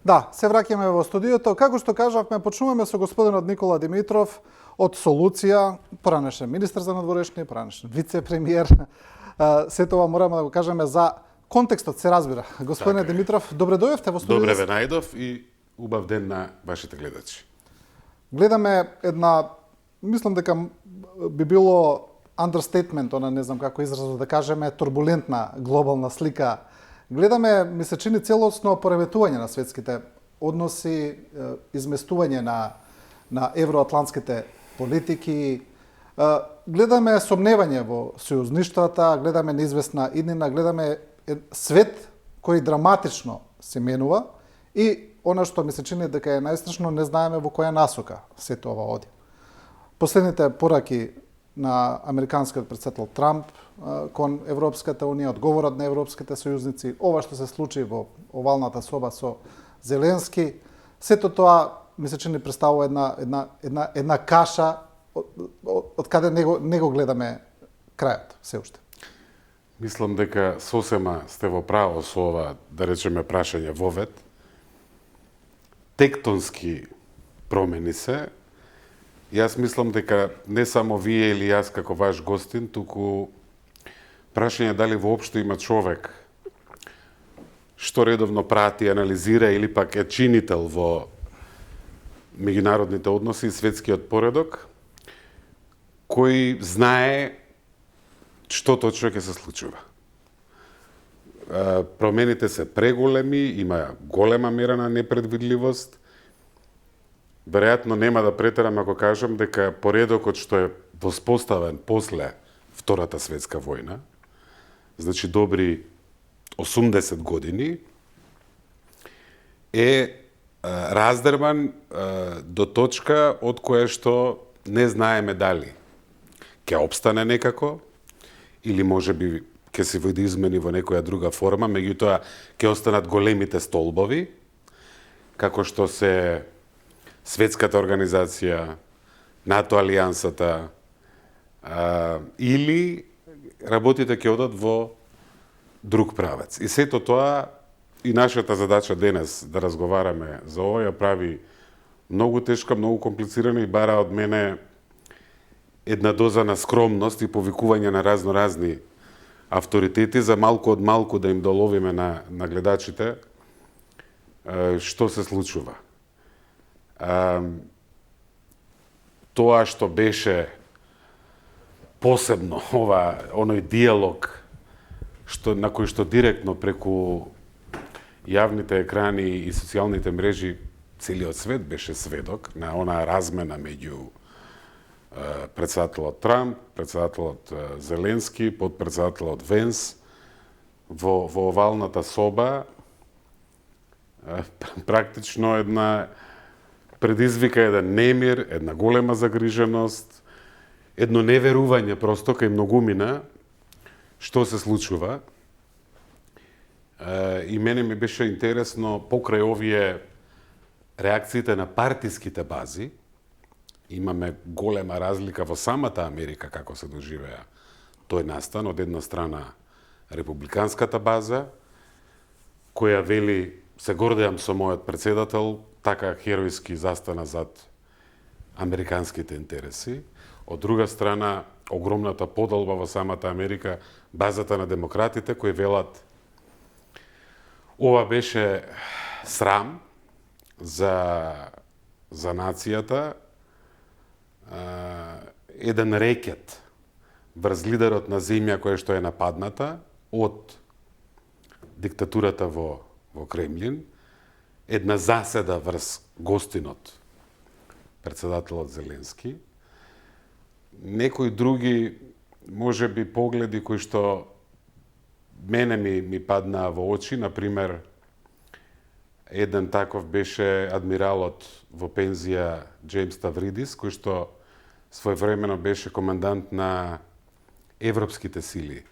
Да, се враќаме во студиото. Како што кажавме, почнуваме со господинот Никола Димитров од Солуција, поранешен министар за надворешни, поранешен вице-премиер. Се тоа мораме да го кажеме за контекстот, се разбира. Господине Така е. Димитров, добре дојавте во студиото. Добре ве најдов и убав ден на вашите гледачи. Гледаме една, мислам дека би било understatement, она не знам како изразот да кажеме, турбулентна глобална слика. Гледаме, ми се чини целосно пореметување на светските односи, изместување на евроатлантските политики. Гледаме сомневање во сојузништвата, гледаме неизвестна иднина, гледаме свет кој драматично се менува и она што ми се чини дека е најстрашно, не знаеме во која насока сето ова оди. Последните пораки на американскиот председател Трамп кон Европската унија, одговорот на европските сојузници, ова што се случи во овалната соба со Зеленски, сето тоа ми се чини представува една каша од каде не го гледаме крајот се уште. Мислам дека сосема сте во право со ова, да речеме, прашање вовед. Тектонски промени се. Јас мислам дека не само вие или јас како ваш гостин, туку прашање дали воопшто има човек што редовно прати, анализира или пак е чинител во меѓународните односи и светскиот поредок, кој знае што точно ќе се случува. Промените се преголеми, има голема мера на непредвидливост. Веројатно нема да претерам ако кажам дека поредокот што е воспоставен после Втората светска војна, значи добри 80 години, е раздерман до точка од која што не знаеме дали ќе обстане некако или можеби ќе се видоизмени во некоја друга форма, меѓутоа ќе останат големите столбови, како што се Светската организација, НАТО алијансата, или работите ќе одат во друг правец. И сето тоа, и нашата задача денес да разговараме за ова ја прави многу тешка, многу комплицирана и бара од мене една доза на скромност и повикување на разноразни авторитети за малку од малку да им доловиме на гледачите што се случува. Тоа што беше посебно оној диалог на кој што директно преку јавните екрани и социјалните мрежи целиот свет беше сведок на онаа размена меѓу председателот Трамп, председателот Зеленски, подпредседателот Венс во овалната соба, практично предизвика еден немир, една голема загриженост, едно неверување просто кај многумина што се случува. И мене ми беше интересно покрај овие реакциите на партиските бази. Имаме голема разлика во самата Америка како се доживеа тој настан. Од една страна републиканската база, која вели се гордеам со мојот председател, така херојски застана зад американските интереси. Од друга страна, огромната подолба во самата Америка, базата на демократите, кои велат ова беше срам за нацијата, еден рекет врз лидерот на земја која што е нападната од диктатурата во Кремљин, една заседа врз гостинот, председателот Зеленски, некои други, може би, погледи кои што мене ми паднаа во очи, например, еден таков беше адмиралот во пензија Джеймс Тавридис, кој што своевремено беше командант на европските сили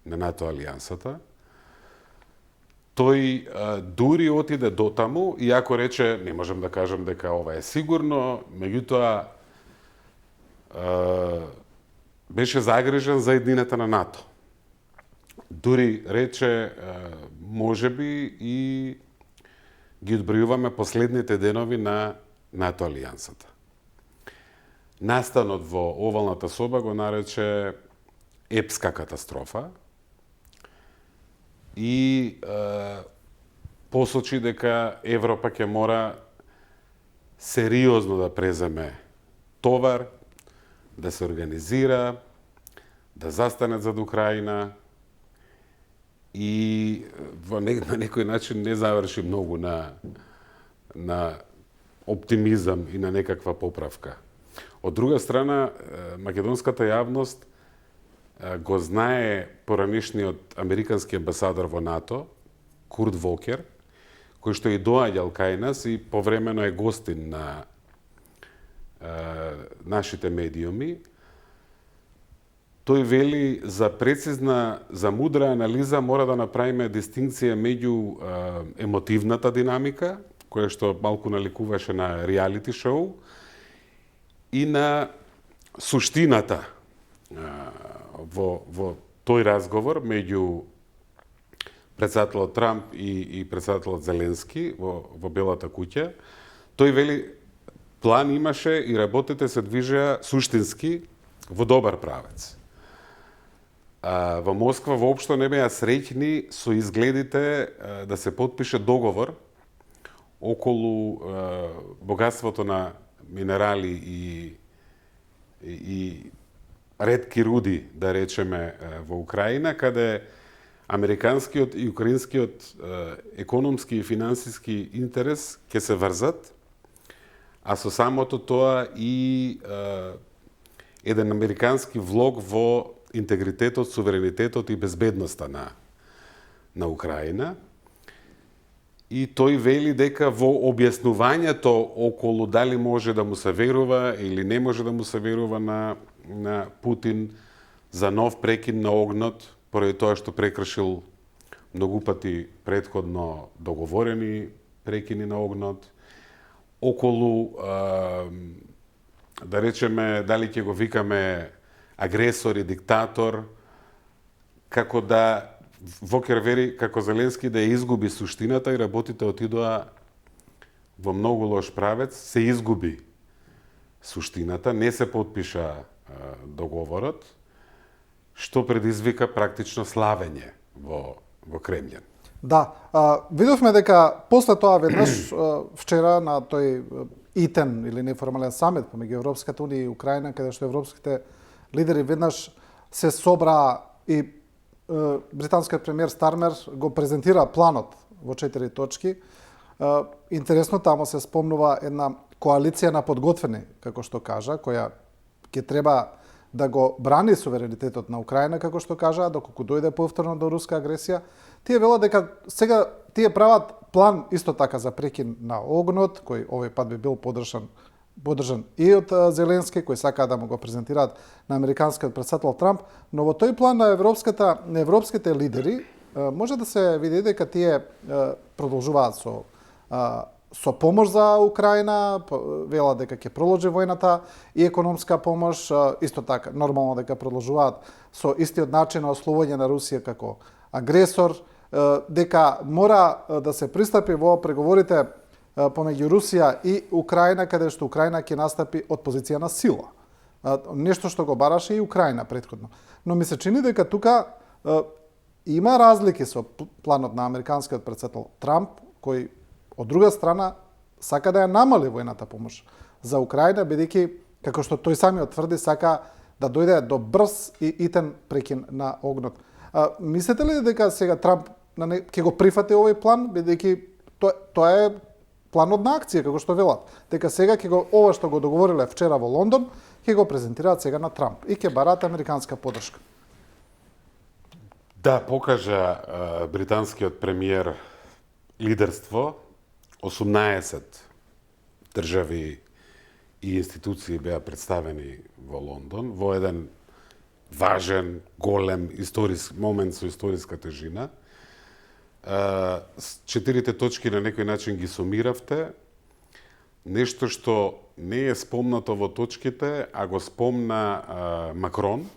на НАТО алијансата. Тој дури отиде до таму, иако рече, не можем да кажам дека ова е сигурно, меѓутоа беше загрижен за еднината на НАТО. Дури рече, можеби и ги одбројуваме последните денови на НАТО алијансата. Настанот во овалната соба го нарече епска катастрофа и посочи дека Европа ќе мора сериозно да преземе товар, да се организира, да застане зад Украина и на некој начин не заврши многу на оптимизам и на некаква поправка. Од друга страна, македонската јавност го знае поранешниот американски амбасадор во НАТО, Курт Волкер, кој што и доаѓал кај нас и повремено е гостин на нашите медиуми. Тој вели за прецизна, за мудра анализа мора да направиме дистинкција меѓу емотивната динамика, која што малку наликуваше на реалити шоу, и на суштината во тој разговор меѓу председателот Трамп и председателот Зеленски во Белата куќа. Тој вели план имаше и работите се движеа суштински во добар правец. Во Москва воопшто не беа среќни со изгледите да се потпише договор околу богатството на минерали и ретки руди, да речеме, во Украина, каде американскиот и украинскиот економски и финансиски интерес ќе се врзат, а со самото тоа и еден американски влог во интегритетот, суверенитетот и безбедноста на Украина. И тој вели дека во објаснувањето околу дали може да му се верува или не може да му се верува на Путин за нов прекин на огнот, поради тоа што прекршил многу пати претходно договорени прекини на огнот, околу, да речеме, дали ќе го викаме агресор и диктатор, како да Вокер вери како Зеленски да ја изгуби суштината и работите отидоа во многу лош правец, се изгуби суштината, не се потпиша договорот, што предизвика практично славење во Кремљен. Да, видовме дека после тоа веднаш вчера на тој ИТЕН или неформален самит помеѓу Европската унија и Украина, каде што европските лидери веднаш се собраа и британскиот премиер Стармер го презентира планот во 4 точки. Интересно, тамо се спомнува една коалиција на подготвени, како што кажа, која ќе треба да го брани суверенитетот на Украина, како што кажа, доколку дојде повторно до руска агресија. Тие велат дека сега тие прават план исто така за прекин на огнот, кој овој пат би бил поддржан и од Зеленски, кој сака да му го презентираат на американскиот председател Трамп, но во тој план на европските лидери може да се види дека тие продолжуваат со помош за Украина, велат дека ќе продолжи војната и економска помош, исто така нормално дека продолжуваат со истиот начин на ослобоѓање на Русија како агресор, дека мора да се пристапи во преговорите помеѓу Русија и Украина, каде што Украина ќе настапи од позиција на сила. Нешто што го бараше и Украина претходно. Но ми се чини дека тука има разлики со планот на американскиот председател Трамп, кој од друга страна сака да ја намали војната помош за Украина, бидејќи, како што тој самиот тврди, сака да дојде до брз и итен прекин на огнот. Мислите ли дека сега Трамп ќе го прифати овој план, бидејќи тоа е планот на акција, како што велат, дека сега ова што го договориле вчера во Лондон, ќе го презентираат сега на Трамп и ќе бараат американска поддршка? Да, покажа британскиот премиер лидерство. 18 држави и институции беа представени во Лондон, во еден важен, голем момент со историска тежина. Четирите точки на некој начин ги сумиравте. Нешто што не е спомнато во точките, а го спомна Макрон.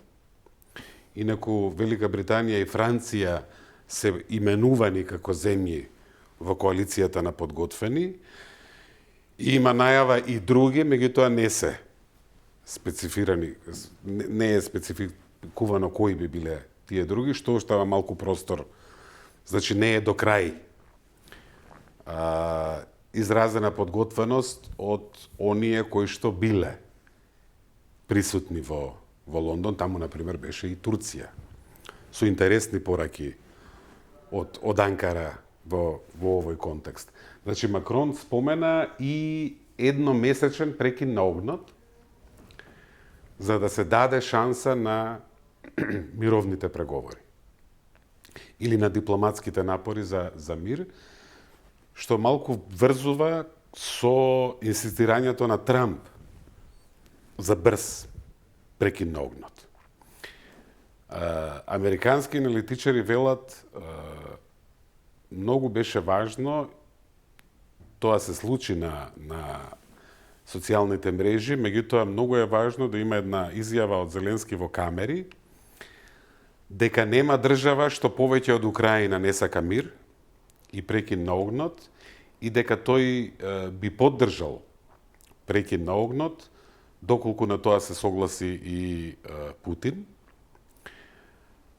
Инаку Велика Британија и Франција се именувани како земји во коалицијата на подготвени. Има најава и други, меѓутоа не се специфирани, не е спецификувано кои би биле тие други, што оштава малку простор. Значи не е до крај изразена подготвеност од оние кои што биле присутни во Лондон. Таму, например, беше и Турција, со интересни пораки од Анкара во овој контекст. Значи, Макрон спомена и едномесечен прекин на огнот, за да се даде шанса на мировните преговори или на дипломатските напори за мир, што малку врзува со инсистирањето на Трамп за брз прекин на огнот. Американски аналитичари велат многу беше важно, тоа се случи на социјалните мрежи, меѓутоа многу е важно да има една изјава од Зеленски во камери, дека нема држава што повеќе од Украина не сака мир и прекин на огнот, и дека тој би поддржал прекин на огнот, доколку на тоа се согласи и Путин.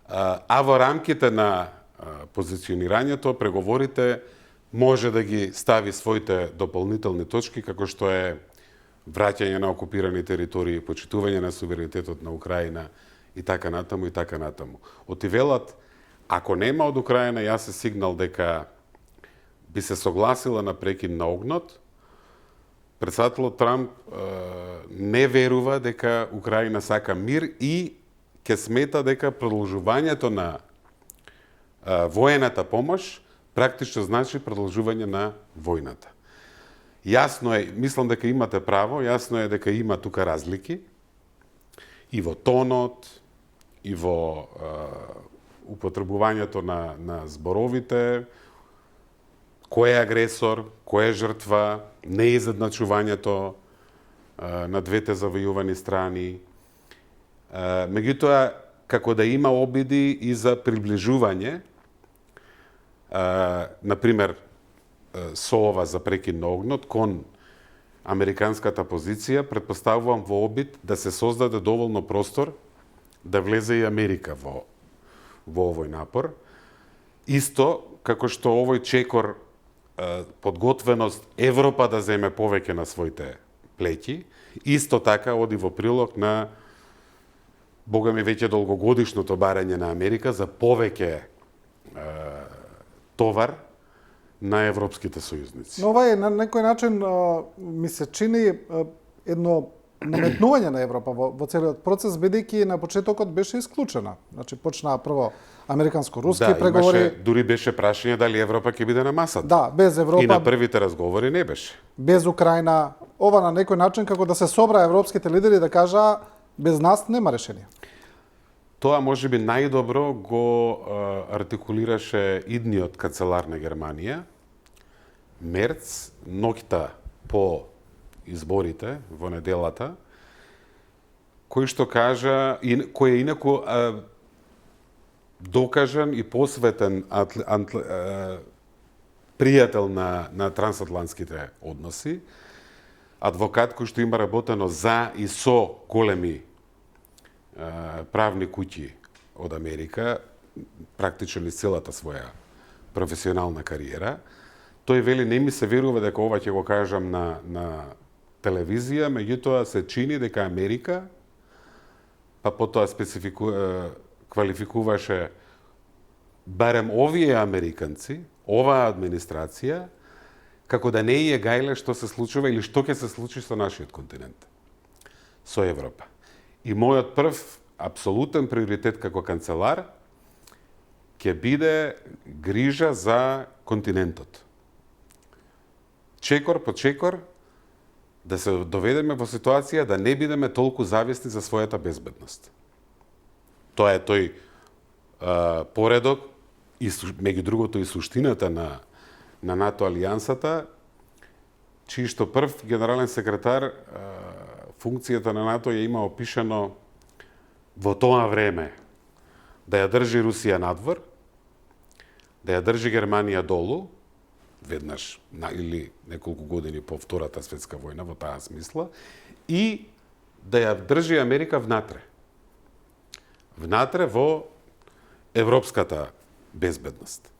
А во рамките на позиционирањето, преговорите може да ги стави своите дополнителни точки, како што е враќање на окупирани територии, почитување на суверенитетот на Украина и така натаму и така натаму. Оти велат, ако нема од Украина јас се сигнал дека би се согласила на прекин на огнот, председателот Трамп не верува дека Украина сака мир и ќе смета дека продолжувањето на воената помош практично значи продолжување на војната. Јасно е, мислам дека имате право, јасно е дека има тука разлики и во тонот, и во употребувањето на зборовите, кој е агресор, кој е жртва, неизедначувањето на двете завојувани страни. Меѓутоа, како да има обиди и за приближување, например, со ова за прекин на огнот, кон американската позиција, предпоставувам во обид да се создаде доволно простор да влезе и Америка во овој напор. Исто, како што овој чекор подготвеност Европа да земе повеќе на своите плеќи, исто така оди во прилог на богами веќе долгогодишното барање на Америка за повеќе товар на европските сојузници. Но ова е на некој начин ми се чини едно наметнување на Европа во целиот процес, бидејќи на почетокот беше исклучена. Значи почнаа прво американско-руски преговори. Имаше, дури беше прашање дали Европа ќе биде на масата. Да, без Европа. И на првите разговори не беше. Без Украина. Ова на некој начин како да се собра европските лидери да кажа без нас нема решение. Тоа можеби најдобро го артикулираше идниот канцелар на Германија, Мерц, ноќта по изборите во неделата, кој што кажа, кој е инаку докажан и посветен пријател на трансатлантските односи, адвокат кој што има работено за и со големи правни куќи од Америка, практично из целата своја професионална кариера. Тој вели, не ми се верува дека ова ќе го кажам на телевизија, меѓутоа се чини дека Америка, па потоа квалификуваше барем овие американци, оваа администрација, како да не е гајле што се случува или што ќе се случи со нашиот континент, со Европа. И мојот прв апсолутен приоритет како канцелар ќе биде грижа за континентот. Чекор по чекор да се доведеме во ситуација да не бидеме толку зависни за својата безбедност. Тоа е тој поредок и меѓу другото и суштината на НАТО алијансата, чиј што прв генерален секретар функцијата на НАТО ја има опишано во тоа време да ја држи Русија надвор, да ја држи Германија долу, веднаш или неколку години по Втората светска војна во таа смисла и да ја држи Америка внатре. Внатре во европската безбедност.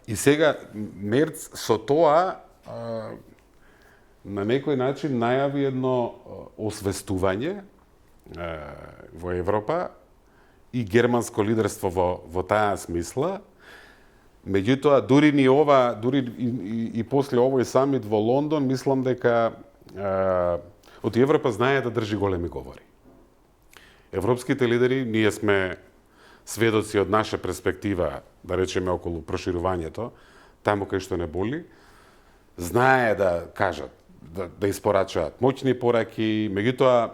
И сега Мерц со тоа на некој начин најави едно освестување во Европа и германско лидерство во таа смисла. Меѓутоа, дури и после овој самит во Лондон, мислам дека од Европа знае да држи големи говори. Европските лидери, ние сме сведоци од наша перспектива, да речеме околу проширувањето, таму кај што не боли, знае да кажат, да испорачаат моќни пораки, меѓутоа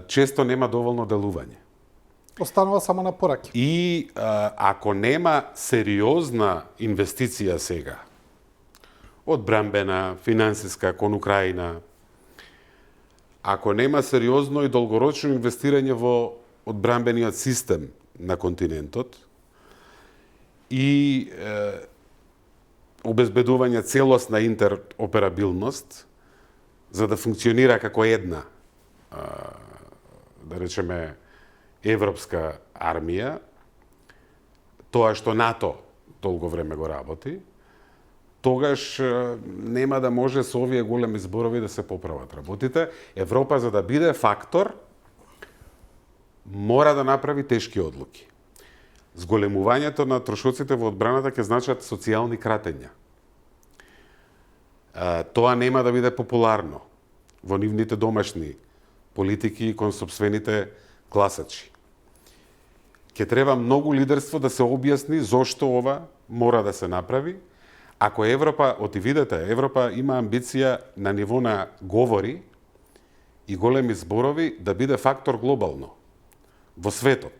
често нема доволно делување. Останува само на пораки. И ако нема сериозна инвестиција сега, одбранбена, финансиска кон Украина, ако нема сериозно и долгорочно инвестирање во одбранбениот систем на континентот и обезбедување целосна интероперабилност за да функционира како една, да речеме, европска армија, тоа што НАТО долго време го работи, тогаш нема да може со овие големи зборови да се поправат работите. Европа, за да биде фактор, мора да направи тешки одлуки. Зголемувањето на трошоците во одбраната ќе значат социјални кратења. Тоа нема да биде популарно во нивните домашни политики кон сопствените гласачи. Ќе треба многу лидерство да се објасни зошто ова мора да се направи. Ако Европа, видете, Европа има амбиција на ниво на говори и големи зборови да биде фактор глобално во светот.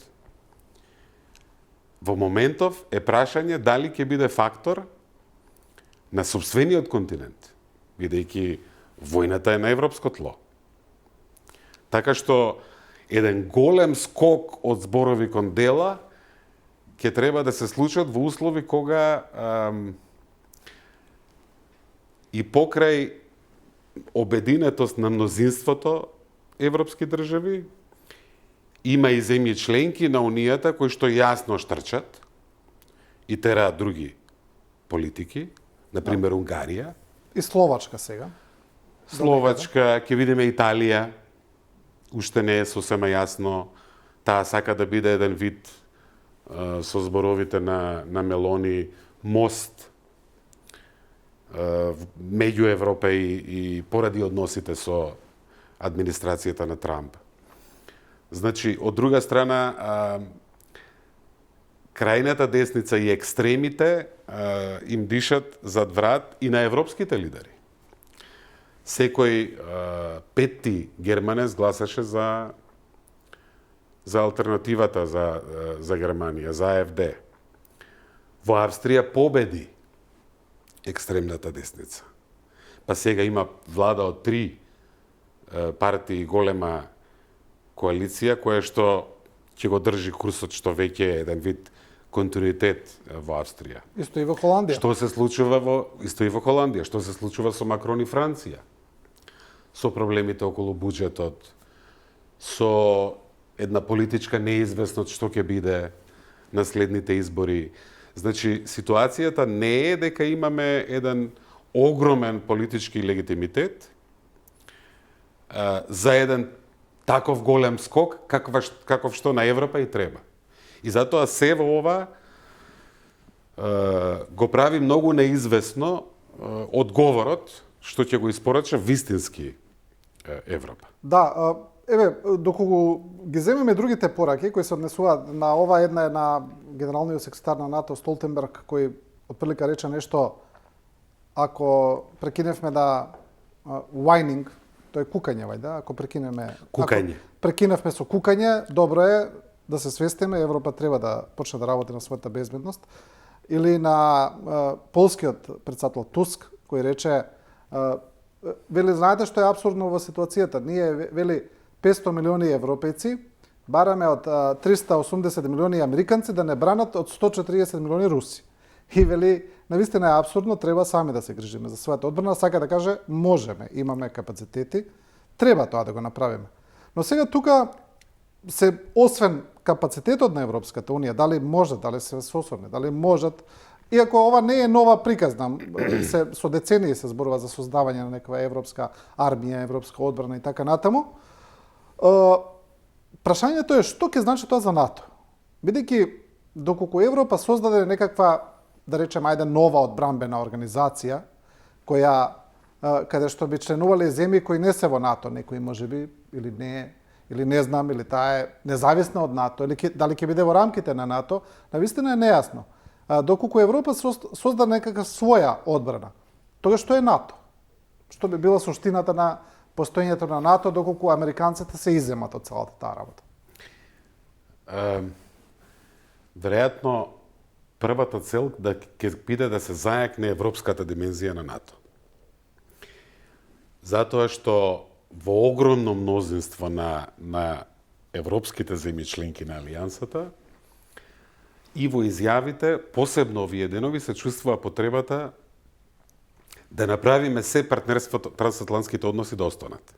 Во моментов е прашање дали ќе биде фактор на сопствениот континент, бидејќи војната е на европско тло. Така што еден голем скок од зборови кон дела ќе треба да се случат во услови кога и покрај обединетост на мнозинството европски држави има и земји членки на Унијата кои што јасно штрчат и тераат други политики, например Унгарија. И Словачка сега. Словачка, ќе видиме Италија, уште не е сосема јасно, таа сака да биде еден вид со зборовите на Мелони мост меѓу Европа и поради односите со администрацијата на Трамп. Значи, од друга страна, крајната десница и екстремите им дишат зад врат и на европските лидери. Секој петти германец гласаше за алтернативата за Германија, за АФД. Во Австрија победи екстремната десница. Па сега има влада од 3 партии, голема коалиција, која што ќе го држи курсот, што веќе е еден вид континуитет во Австрија. Исто и во Холандија. Што се случува исто и во Холандија, што се случува со Макрон и Франција? Со проблемите околу буџетот, со една политичка неизвестност што ќе биде на следните избори. Значи, ситуацијата не е дека имаме еден огромен политички легитимитет за еден таков голем скок, каков што на Европа и треба. И затоа се во ова го прави многу неизвестно одговорот што ќе го испорача вистински Европа. Да, еве, доколку ги земеме другите пораки кои се однесуваат на ова, една е на генералниот секретар на НАТО Столтенберг, кој отприлика рече нешто, ако прекиневме да whining, тоа е кукање, вајда, ако прекинеме Кукање. Ако прекиневме со кукање, добро е да се свестиме, Европа треба да почне да работи на својата безбедност. Или на полскиот председател Туск, кој рече, вели, знаете што е апсурдно во ситуацијата? Ние, вели, 500 милиони европејци бараме од 380 милиони американци да не бранат од 140 милиони руси. и вели, навистина е абсурдно, треба сами да се грижиме за својата одбрана, сака да каже, можеме, имаме капацитети, треба тоа да го направиме. Но сега тука се, освен капацитетот на Европската Унија, дали може, дали се способни, дали можат, иако ова не е нова приказна, со децении се зборува за создавање на некоја европска армија, европска одбрана и така натаму, прашањето е што ќе значи тоа за НАТО? Бидејќи доколку Европа создаде некаква, да речеме, ајде нова одбранбена организација, која каде што би членувале земји кои не се во НАТО, некои можеби или не, или не знам, или таа е независна од НАТО, или дали ќе биде во рамките на НАТО, навистина е нејасно. Доколку Европа созда некаква своја одбрана, тогаш што е НАТО? Што би била суштината на постоењето на НАТО доколку американците се иземат од целата таа работа? Веројатно, првата цел ќе биде да се зајакне европската димензија на НАТО. Затоа што во огромно мнозинство на европските земји членки на Алијансата и во изјавите, посебно овие денови, се чувствува потребата да направиме се партнерството, трансатлантските односи да останат.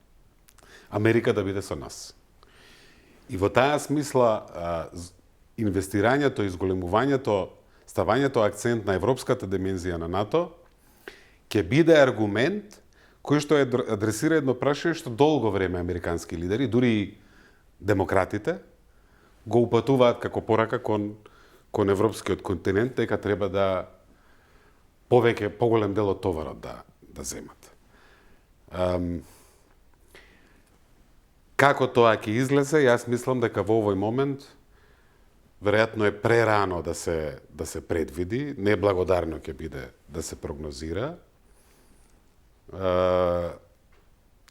Америка да биде со нас. И во таа смисла, инвестирањето, изголемувањето, ставањето акцент на европската димензија на НАТО ќе биде аргумент кој што адресира едно прашање што долго време американски лидери, дури и демократите, го упатуваат како порака кон европскиот континент, дека треба да поголем дел од товарот да земат. Како тоа ќе излезе, јас мислам дека во овој момент веројатно е прерано да се предвиди, неблагодарно ќе биде да се прогнозира.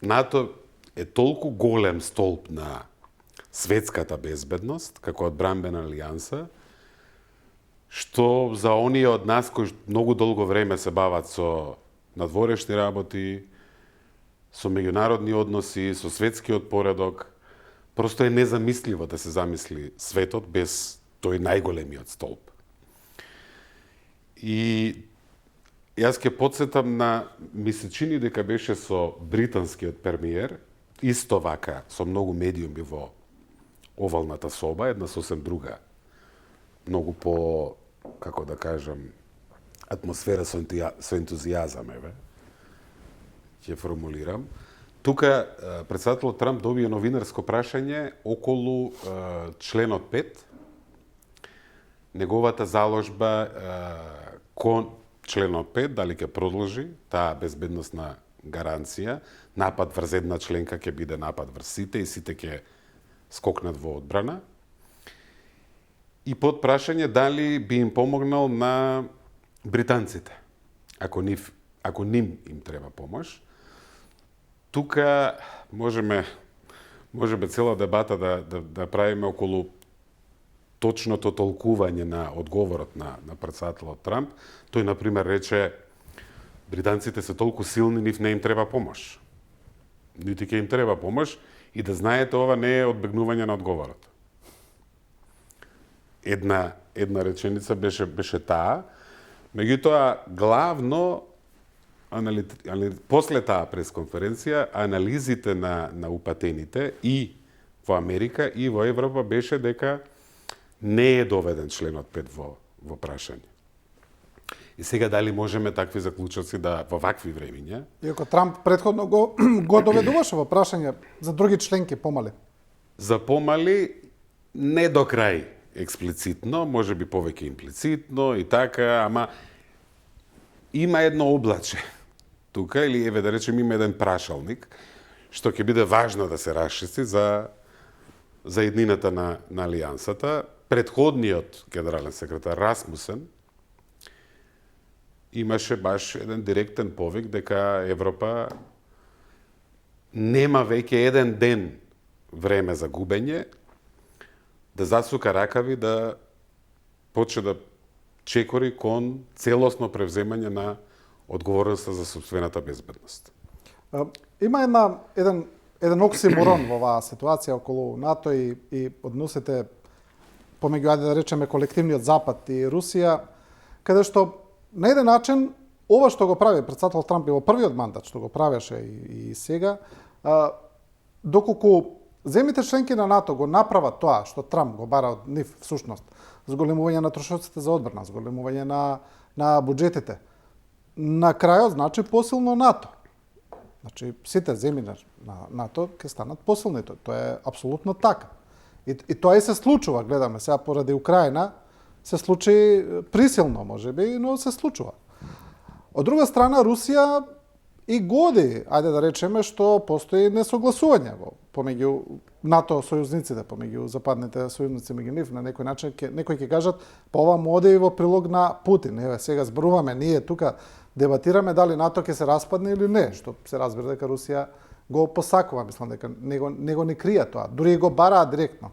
НАТО е толку голем столб на светската безбедност, како одбранбена алијанса, што за оние од нас кои многу долго време се бават со надворешни работи, со меѓународни односи, со светскиот поредок, просто е незамисливо да се замисли светот без тој најголемиот столб. И јас ќе потсетам на, ми се чини дека беше со британскиот премиер, исто вака, со многу медиуми во овалната соба, една сосем друга, многу по, како да кажам, атмосфера со ентузијазам, ќе формулирам. Тука претседателот Трамп добија новинарско прашање околу членот 5, неговата заложба кон членот 5, дали ќе продолжи таа безбедносна гаранција, напад врз една членка ќе биде напад врз сите и сите ќе скокнат во одбрана. И под прашање дали би им помогнал на британците, ако ним им треба помош. Тука можеме цела дебата да правиме околу точното толкување на одговорот на претседателот Трамп. Тој, например, рече, британците се толку силни, нив не им треба помош. Нити ќе им треба помош и да знаете, ова не е одбегнување на одговорот. Една реченица беше таа, меѓутоа главно после таа пресконференција анализите на упатените и во Америка и во Европа беше дека не е доведен членот 5 во прашање. И сега дали можеме такви заклучоци да во вакви времиња? Иако Трамп претходно го доведуваше во прашање за други членки помали. За помали не до крај експлицитно, може би повеќе имплицитно и така, ама има едно облаче тука, или еве да речем има еден прашалник, што ќе биде важно да се расчисти за еднината на Алијансата. Предходниот генерален секретар Расмусен имаше баш еден директен повик дека Европа нема веќе еден ден време за губење, да засука ракави, да почне да чекори кон целосно превземање на одговорноста за сопствената безбедност. Има еден оксиморон во оваа ситуација околу НАТО и односите помеѓу, да речеме, колективниот Запад и Русија, каде што на еден начин ова што го прави председател Трамп и во првиот мандат што го правеше и сега, доколку земите членки на НАТО го направат тоа што Трамп го бара од нив всушност, зголемување на трошоците за одбрана, зголемување на буџетите, на крајот значи посилно НАТО. Значи сите земји на НАТО ќе станат посилни, тоа е апсолутно така. И тоа и се случува, гледаме сега поради Украина, се случи присилно можеби, но се случува. Од друга страна Русија и годи, ајде да речеме што постои несогласување помеѓу НАТО сојузниците, помеѓу западните сојузници меѓу нив, на некој начин некои ќе кажат па ова му оде и во прилог на Путин. Еве сега зборуваме ние тука дебатираме дали НАТО ќе се распадне или не, што се разбира дека Русија го посакува, мислам дека него не крија тоа. Дури и го бараа директно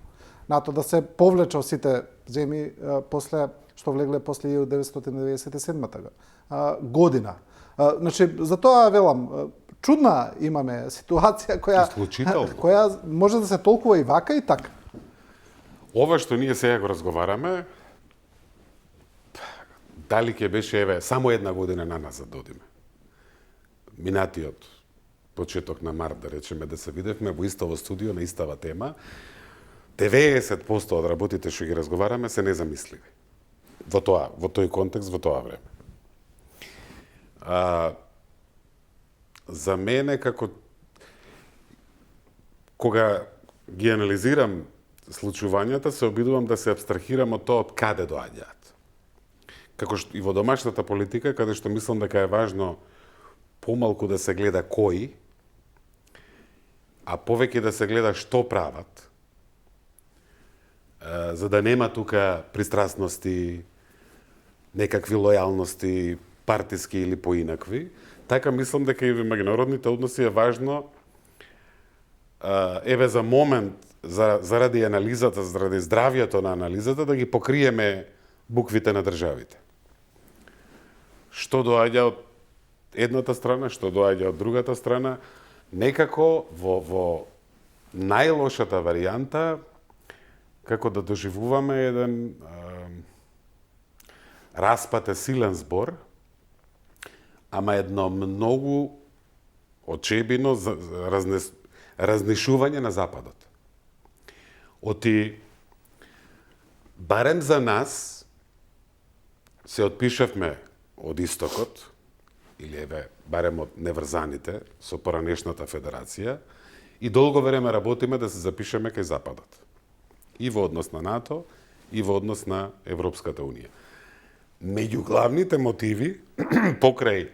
НАТО да се повлече од сите земји после што влегле после 1997 година. Значи, за тоа велам, чудна имаме ситуација која може да се толкува и вака и така. Ова што ние сега го разговараме, дали ќе беше само една година на нас да одиме. Минатиот почеток на март, да речеме, да се видевме во истово студио на истава тема, 90% од работите што ги разговараме се незамисливи. Во тој контекст, во тоа време. За мене, кога ги анализирам случувањата, се обидувам да се абстрахирам од тоа од каде доаѓаат. Како што и во домашната политика, каде што мислам дека е важно помалку да се гледа кои, а повеќе да се гледа што прават, за да нема тука пристрасности, некакви лојалности, партиски или поинакви. Така мислам дека и во меѓународните односи е важно за момент заради анализата, заради здравието на анализата да ги покриеме буквите на државите. Што доаѓа од едната страна, што доаѓа од другата страна, некако во најлошата варијанта како да доживуваме еден распад е силен збор, ама едно многу очебино разнишување на Западот. Барем за нас се отпишавме од Истокот, или барем од неврзаните со поранешната федерација, и долго време работиме да се запишеме кај Западот. И во однос на НАТО, и во однос на Европската Унија. Меѓу главните мотиви, покрај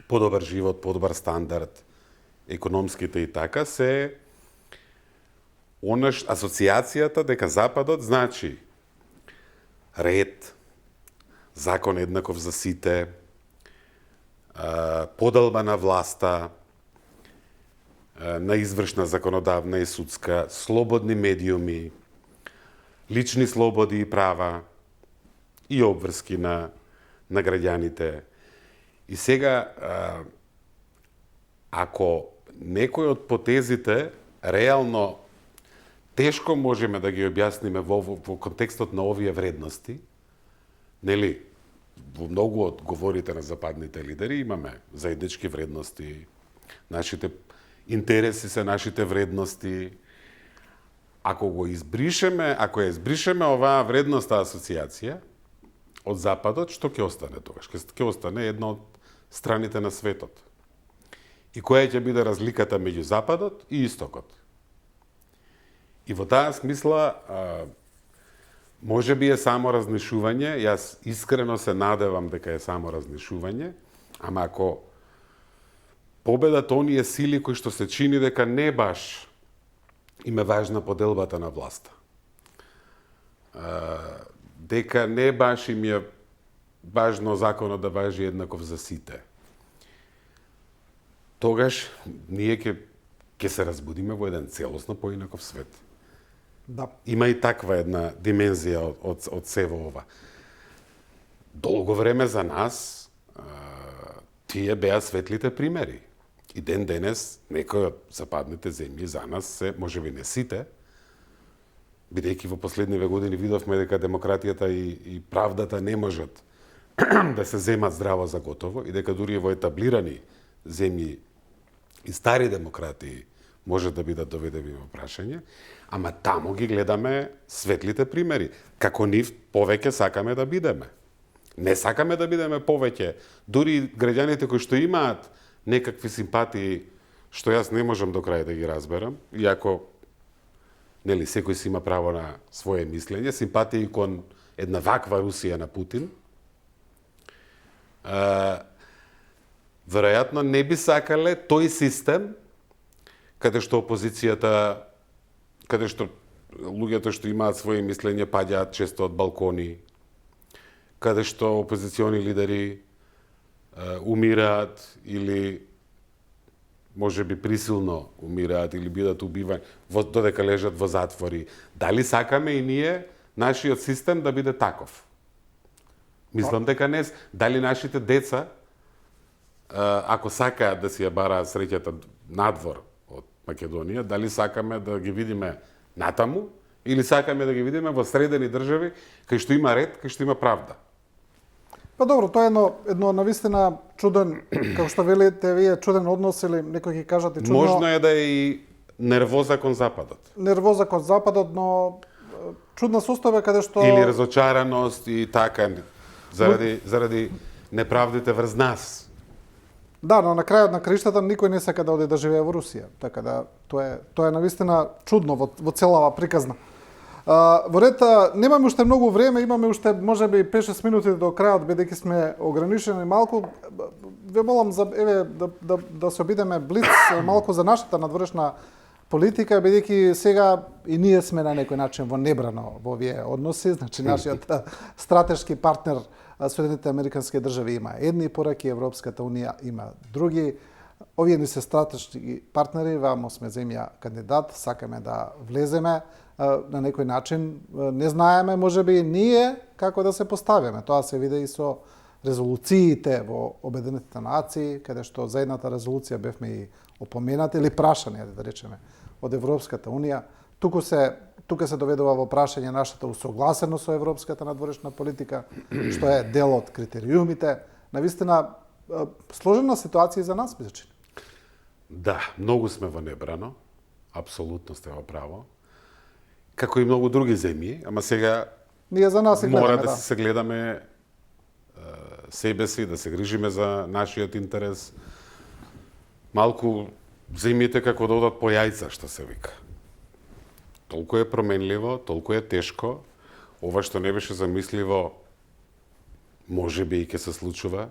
подобар живот, подобар стандард, економските и така, се асоциацијата дека Западот значи ред, закон еднаков за сите, поделба на власта, на извршна, законодавна и судска, слободни медиуми, лични слободи и права и обврски на граѓаните. И сега, ако некој од потезите реално тешко можеме да ги објасниме во контекстот на овие вредности, нели, во многу од говорите на западните лидери имаме заеднички вредности, нашите интереси се нашите вредности. Ако ја избришеме оваа вредноста асоциација од Западот, што ќе остане тогаш? Ќе остане една од страните на светот. И која ќе биде разликата меѓу Западот и Истокот? И во таа смисла, може би е само разнишување, јас искрено се надевам дека е само разнишување, ама ако победат оние сили кои што се чини дека не баш им е важна поделбата на власта, дека не баш им е важно законот да важи еднаков за сите, тогаш ние ќе се разбудиме во еден целосно поинаков свет. Да. Има и таква една димензија од сево ова. Долго време за нас тие беа светлите примери. И ден денес некои од западните земји за нас се, можеби не сите, бидејќи во последниве години видовме дека демократијата и правдата не можат да се земат здраво за готово и дека дури во етаблирани земји и стари демократии може да бидат доведени во прашање, ама таму ги гледаме светлите примери. Како нив повеќе сакаме да бидеме. Не сакаме да бидеме повеќе. Дури граѓаните кои што имаат некакви симпатии, што јас не можам до крај да ги разберам, иако нели секој си има право на свое мислење, симпатии кон една ваква Русија на Путин, веројатно не би сакале тој систем каде што опозицијата, каде што луѓето што имаат своје мислење паѓаат често од балкони, каде што опозициони лидери умираат или може би присилно умираат или бидат убивани, додека лежат во затвори. Дали сакаме и ние нашиот систем да биде таков? Мислам дека не. Дали нашите деца, ако сакаат да си ја бараат среќата надвор од Македонија, дали сакаме да ги видиме натаму или сакаме да ги видиме во средени држави кај што има ред, кај што има правда? Па добро, тоа е едно навистина чуден, како што велите вие, чуден однос или некои ќе кажат и чудно. Можно е да е и нервоза кон Западот. Нервоза кон Западот, но чудна состојба каде што Или разочараност и така заради неправдите врз нас. Да, но на крајот на краиштата никој не сака да оди да живее во Русија, така да тоа е навистина чудно во целава приказна. Во ред, немаме уште многу време, имаме уште можеби 5-6 минути до крајот, бидејќи сме ограничени малку. Ве молам за да се обидеме блиц малку за нашата надворешна политика, бидејќи сега и ние сме на некој начин во небрано во овие односи, значи нашиот стратешки партнер Соединетите Американски држави има едни пораки, Европската унија има други. Овие ни се стратешки партнери, вамо сме земја кандидат, сакаме да влеземе на некој начин, не знаеме можеби ние како да се поставиме. Тоа се види и со резолуциите во Обединетите нации, каде што за едната резолуција бевме и опоменати или прашани, да речеме, од Европската унија. Тука се доведува во прашање нашата усогласеност со европската надворешна политика, што е дел од критериумите. Навистина сложена ситуација за нас, ми се чини. Да, многу сме во небрано, апсолутно сте во право. Како и многу други земји, ама сега ние за нас мора гледаме, да се гледаме себе си, да се грижиме за нашиот интерес. Малку земјите како да одат по јајца, што се вика. Толку е променливо, толку е тешко. Ова што не беше замисливо, може би и ќе се случува.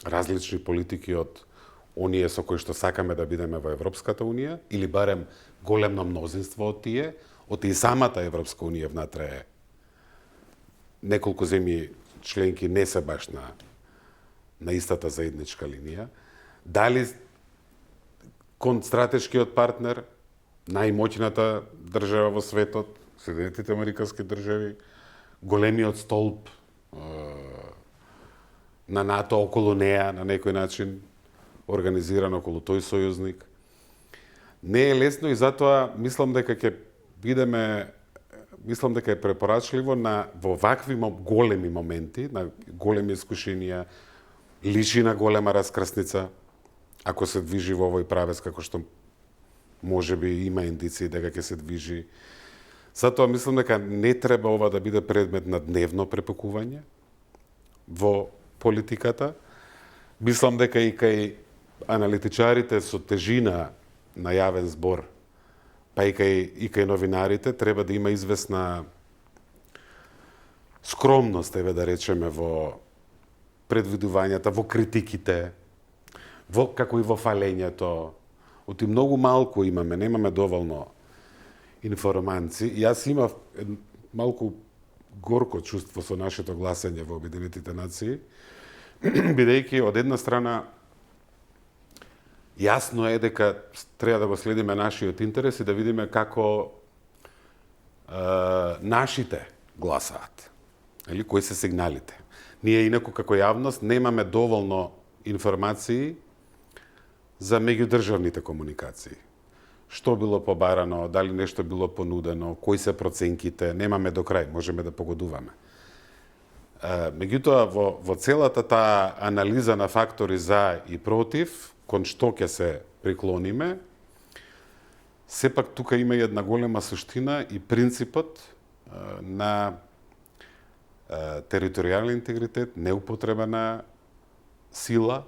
Различни политики од оние со кои што сакаме да бидеме во Европската унија, или барем големно мнозинство од тие, од и самата Европска унија внатре е. Неколку земји членки не се баш на истата заедничка линија. Дали кон стратешкиот партнер, најмоќната држава во светот, Соединетите Американски држави, големиот столб на НАТО околу неа, на некој начин, организиран околу тој сојузник. Не е лесно и затоа мислам дека е препорачливо во вакви големи моменти, на големи искушенија, личи на голема раскрсница, ако се движи во овој правец, како што може би има индиции дека ќе се движи. Затоа мислам дека не треба ова да биде предмет на дневно препекување во политиката. Мислам дека и кај аналитичарите со тежина на јавен збор, па и кај новинарите, треба да има известна скромност, да речеме, во предвидувањата, во критиките, како и во фалењето. Оти многу малку немаме доволно информации. Јас имав малку горко чувство со нашето гласање во Обединетите нации, бидејќи од една страна јасно е дека треба да го следиме нашиот интерес и да видиме како нашите гласаат. Или кои се сигналите. Ние инаку како јавност немаме доволно информации за меѓудржавните комуникации. Што било побарано, дали нешто било понудено, кои се проценките, немаме до крај, можеме да погодуваме. Меѓутоа, во целата таа анализа на фактори за и против, кон што ќе се приклониме, сепак тука има една голема суштина и принципот на територијален интегритет, неупотреба на сила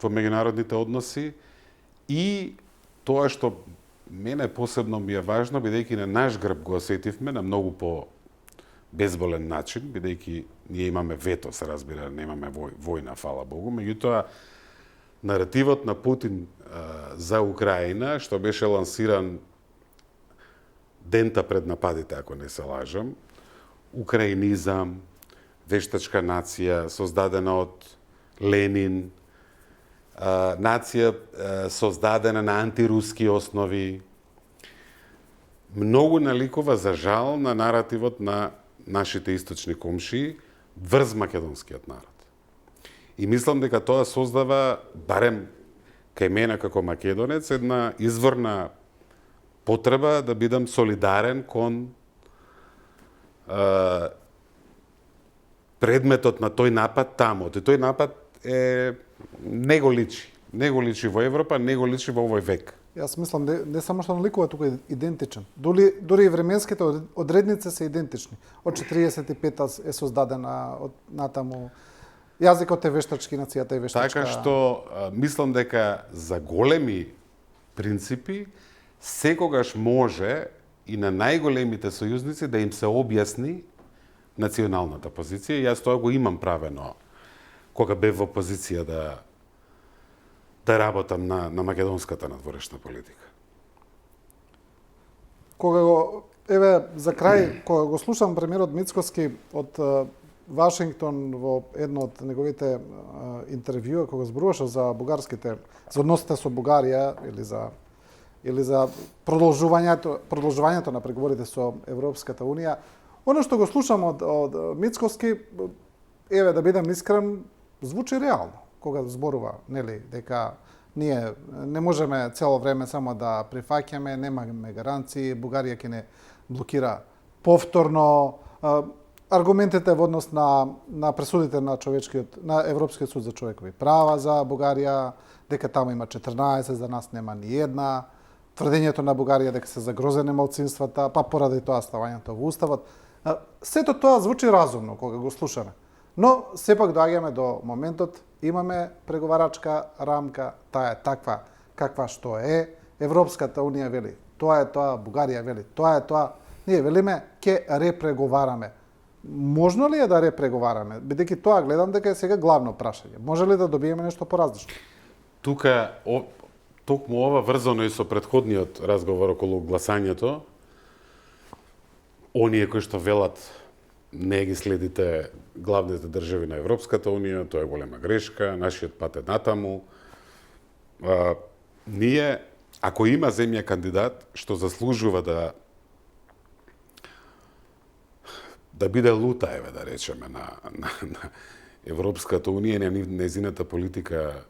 во меѓународните односи и тоа што мене посебно ми е важно, бидејќи на наш грб го осетивме на многу по безболен начин, бидејќи ние имаме вето, се разбира, немаме војна, фала Богу, меѓутоа наративот на Путин за Украина, што беше лансиран дента пред нападите, ако не се лажам, украинизам, вештачка нација, создадена од Ленин, нација создадена на антируски основи, многу наликува за жал на наративот на нашите источни комшии врз македонскиот народ. И мислам дека тоа создава, барем кај мене како македонец, една изворна потреба да бидам солидарен кон предметот на тој напад таму. И тој напад не го личи. Не го личи во Европа, не го личи во овој век. Јас мислам не само што наликува тука е идентичен. Дури и временските одредници се идентични. Од 45-та е создадена од натаму. Јазикот е вештачки, нацијата е вештачка. Така што мислам дека за големи принципи секогаш може и на најголемите сојузници да им се објасни националната позиција. Јас тоа го имам правено кога бев во позиција да работам на македонската надворешна политика. За крај, кога го слушам премиерот Мицкоски од Вашингтон во едно од неговите интервјуа, кога зборуваше за односите со Бугарија или за продолжувањето на преговорите со Европската Унија, оно што го слушам од Мицкоски, да бидам искрен, звучи реално кога зборува, нели, дека ние не можеме цело време само да прифаќаме, немаме гаранции, Бугарија ќе не блокира повторно. Аргументите во однос на пресудите на Европскиот суд за човекови права за Бугарија, дека таму има 14, за нас нема ни една, тврдењето на Бугарија дека се загрозени малцинствата, па поради тоа ставањето во уставот. Сето тоа звучи разумно кога го слушаме. Но сепак доаѓаме до моментот, имаме преговарачка рамка, таа е таква каква што е. Европската Унија вели, тоа е тоа, Бугарија вели, тоа е тоа. Ние велиме, ќе репреговараме. Можно ли е да репреговараме? Бидејќи тоа гледам дека е сега главно прашање. Може ли да добиеме нешто поразлично? Тука, токму ова врзано и со претходниот разговор околу гласањето, оние кои што велат не ги следите главните држави на Европската Унија, тоа е голема грешка, нашиот пат е натаму. Ние, ако има земја кандидат што заслужува да биде лута, да речеме, на Европската Унија, на незината политика,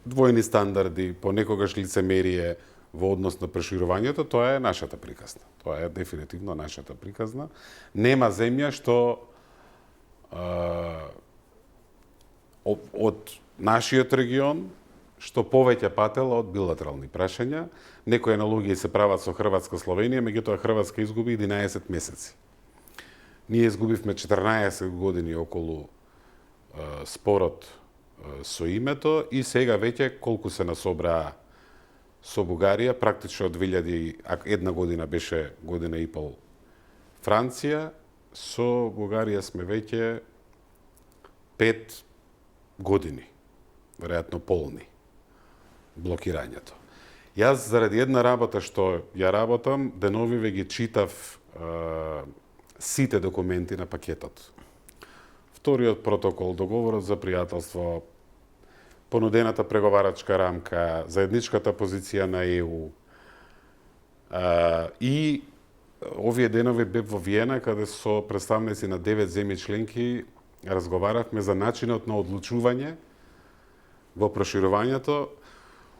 двојни стандарди, понекогаш лицемерие во однос на проширувањето, тоа е нашата приказна. Тоа е дефинитивно нашата приказна. Нема земја што од нашиот регион што повеќе патела од билатерални прашања. Некои аналогии се прават со Хрватска, Словенија, меѓутоа Хрватска изгуби 11 месеци. Ние изгубивме 14 години околу спорот со името и сега веќе колку се насобраа со Бугарија, практично од 2001 година беше година и пол Франција, со Бугарија сме веќе 5 години, веројатно полни, блокирањето. Јас заради една работа што ја работам, деновиве ги читав сите документи на пакетот. Вториот протокол, договорот за пријателство, понудената преговарачка рамка, заедничката позиција на ЕУ. И овие денови бев во Виена, каде со представници на 9 земји членки разговаравме за начинот на одлучување во проширувањето,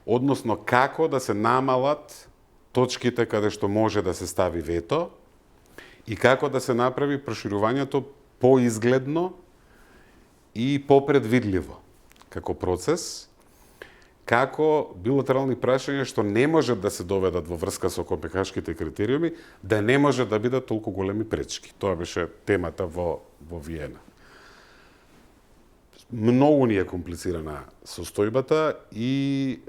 односно како да се намалат точките каде што може да се стави вето и како да се направи проширувањето поизгледно и попредвидливо како процес, како билатерални прашања што не можат да се доведат во врска со копенхашките критериуми, да не може да бидат толку големи пречки. Тоа беше темата во Виена. Многу ни е комплицирана состојбата и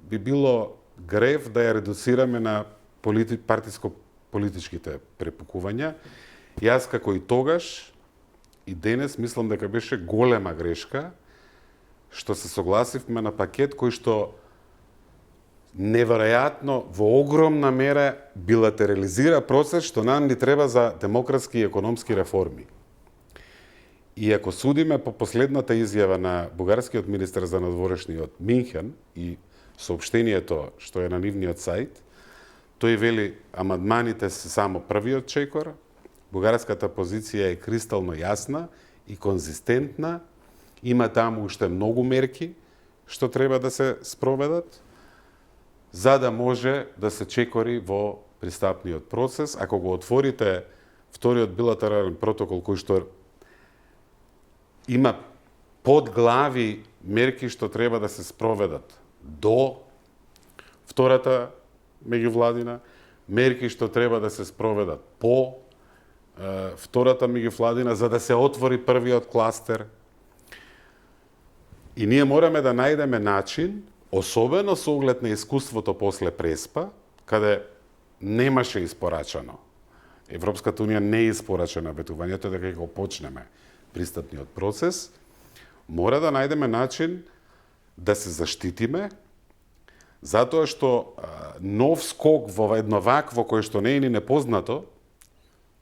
би било грев да ја редуцираме на партиско-политичките препукувања. Јас како и тогаш и денес мислам дека беше голема грешка што се согласивме на пакет кој што неверојатно во огромна мера билатерализира процес што нам ни треба за демократски и економски реформи. И ако судиме по последната изјава на бугарскиот министар за надворешни од Минхен и соопштението што е на нивниот сајт, тој вели амандманите се само првиот чекор, бугарската позиција е кристално јасна и конзистентна, има таму уште многу мерки што треба да се спроведат, за да може да се чекори во пристапниот процес. Ако го отворите вториот билатерален протокол кој што има подглави мерки што треба да се спроведат до втората меѓувладина, мерки што треба да се спроведат по втората меѓувладина за да се отвори првиот кластер. И ние мораме да најдеме начин, особено со оглед на искуството после Преспа, каде немаше испорачано. Европската унија не испорача наветувањето дека го почнеме пристапниот процес, мора да најдеме начин да се заштитиме, затоа што нов скок во едно вакво кој што не е ни непознато,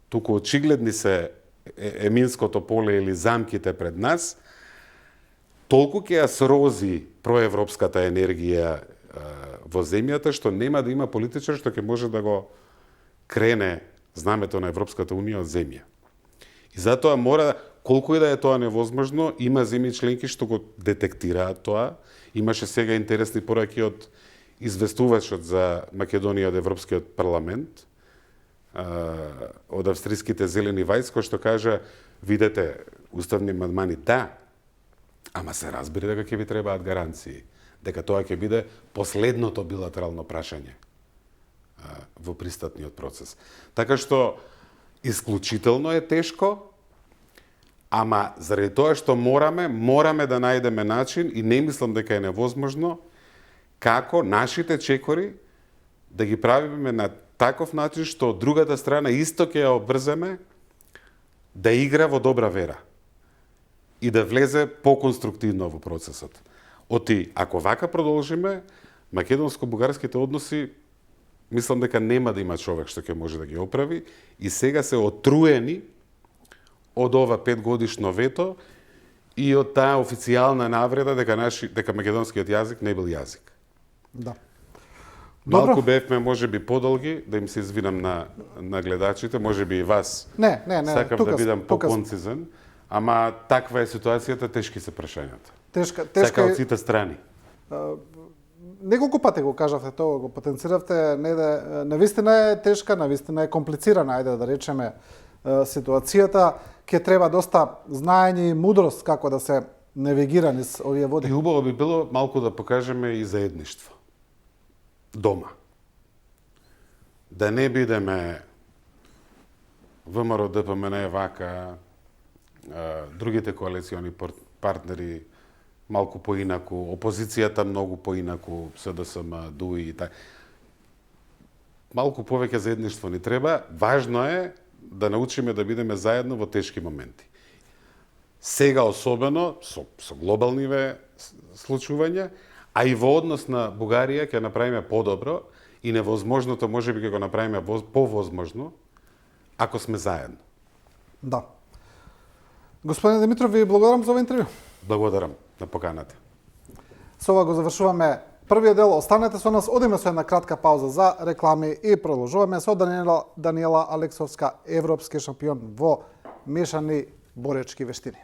туку очигледни се еминското поле или замките пред нас, толку ќе ја срози проевропската енергија во земјата, што нема да има политичар што ќе може да го крене знамето на Европската унија од земја. И затоа мора, колку и да е тоа невозможно, има земји членки што го детектираат тоа. Имаше сега интересни пораки од известувачот за Македонија од Европскиот парламент, од австриските Зелени Вајц, кој што кажа, видете, уставни амандмани, да, ама се разбери дека ќе ви требаат гаранции, дека тоа ќе биде последното билатерално прашање во пристапниот процес. Така што, исклучително е тешко, ама заради тоа што мораме да најдеме начин и не мислам дека е невозможно, како нашите чекори да ги правиме на таков начин што од другата страна исто ќе ја обрземе да игра во добра вера и да влезе поконструктивно во процесот. Оти, ако вака продолжиме, македонско-бугарските односи мислам дека нема да има човек што ќе може да ги оправи и сега се отруени од ова 5-годишно вето и од таа официјална навреда дека македонскиот јазик не бил јазик. Да. Малку бевме можеби подолги, да им се извинам на гледачите, можеби и вас. Не. Сакам да бидам поконцизен, ама таква е ситуацијата, тешки се прашањата. Тешка Сака од сите страни. Неколку пати го кажавте тоа, го потенциравте, навистина е тешка, навистина е комплицирана, ајде да речеме, ситуацијата, ќе треба доста знаење и мудрост како да се навигира низ овие води. И убаво би било малку да покажеме и заедништво. Дома. Да не бидеме ВМРО, ДПМН е вака, другите коалициони партнери малку поинаку, опозицијата многу поинаку, СДСМ, ДУИ и така. Малку повеќе заедништво ни треба. Важно е да научиме да бидеме заедно во тешки моменти. Сега особено со глобалниве случувања, а и во однос на Бугарија ќе направиме подобро и невозможното можеби ќе го направиме повозможно ако сме заедно. Да. Господин Димитров, ви благодарам за ова интервју. Благодарам на поканата. Со ова го завршуваме првиот дел. Останете со нас, одиме со една кратка пауза за реклами и продолжуваме со Даниела Алексовска, европски шампион во мешани боречки вештини.